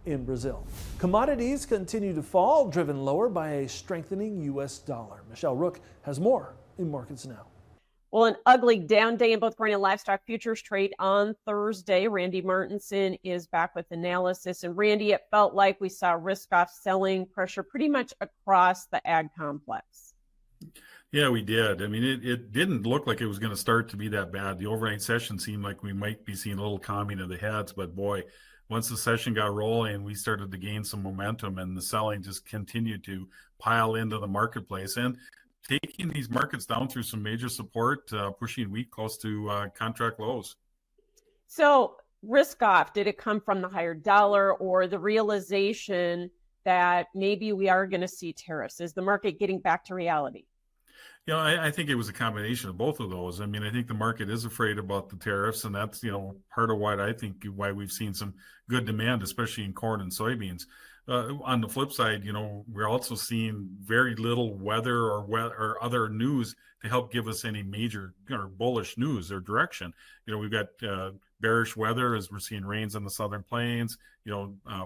in Brazil. Commodities continue to fall, driven lower by a strengthening U.S. dollar. Michelle Rook has more in Markets Now. Well, an ugly down day in both grain and livestock futures trade on Thursday. Randy Martinson is back with analysis. And Randy, it felt like we saw risk-off selling pressure pretty much across the ag complex. Yeah, we did. I mean, it didn't look like it was going to start to be that bad. The overnight session seemed like we might be seeing a little calming of the heads, but boy, once the session got rolling, we started to gain some momentum, and the selling just continued to pile into the marketplace and taking these markets down through some major support, pushing wheat close to contract lows. So risk off, did it come from the higher dollar or the realization that maybe we are going to see tariffs? Is the market getting back to reality? You know, I think it was a combination of both of those. I mean, I think the market is afraid about the tariffs, and that's, part of why we've seen some good demand, especially in corn and soybeans. On the flip side, we're also seeing very little weather or other news to help give us any major bullish news or direction. We've got bearish weather as we're seeing rains on the southern plains.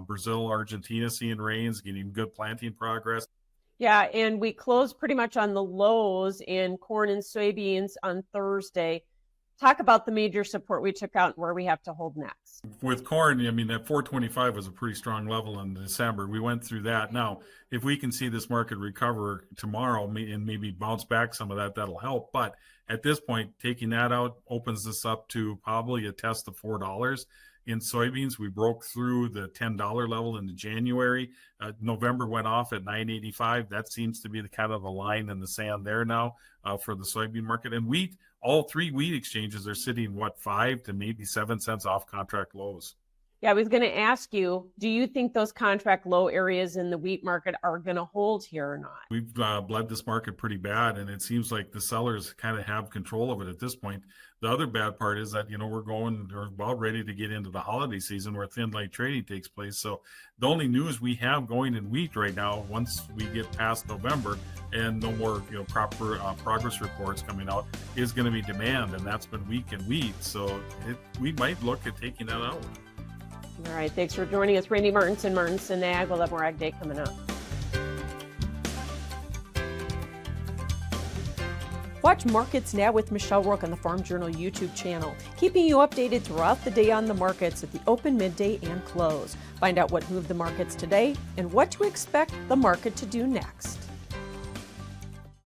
Brazil, Argentina seeing rains, getting good planting progress. Yeah, and we closed pretty much on the lows in corn and soybeans on Thursday. Talk about the major support we took out and where we have to hold next. With corn, I mean, that 425 was a pretty strong level in December. We went through that. Now, if we can see this market recover tomorrow and maybe bounce back some of that, that'll help. But at this point, taking that out opens this up to probably a test of $4. In soybeans, we broke through the $10 level in January. November went off at $9.85. That seems to be the kind of the line in the sand there now for the soybean market. And wheat, all three wheat exchanges are sitting, 5 to maybe 7 cents off contract lows. Yeah, I was going to ask you, do you think those contract low areas in the wheat market are going to hold here or not? We've bled this market pretty bad, and it seems like the sellers kind of have control of it at this point. The other bad part is that, we're about ready to get into the holiday season where thin light trading takes place. So the only news we have going in wheat right now, once we get past November and no more proper progress reports coming out, is going to be demand, and that's been weak in wheat. So we might look at taking that out. All right, thanks for joining us, Randy Martinson, Martinson Ag. We'll have more Ag Day coming up. Watch Markets Now with Michelle Rook on the Farm Journal YouTube channel, keeping you updated throughout the day on the markets at the open, midday, and close. Find out what moved the markets today and what to expect the market to do next.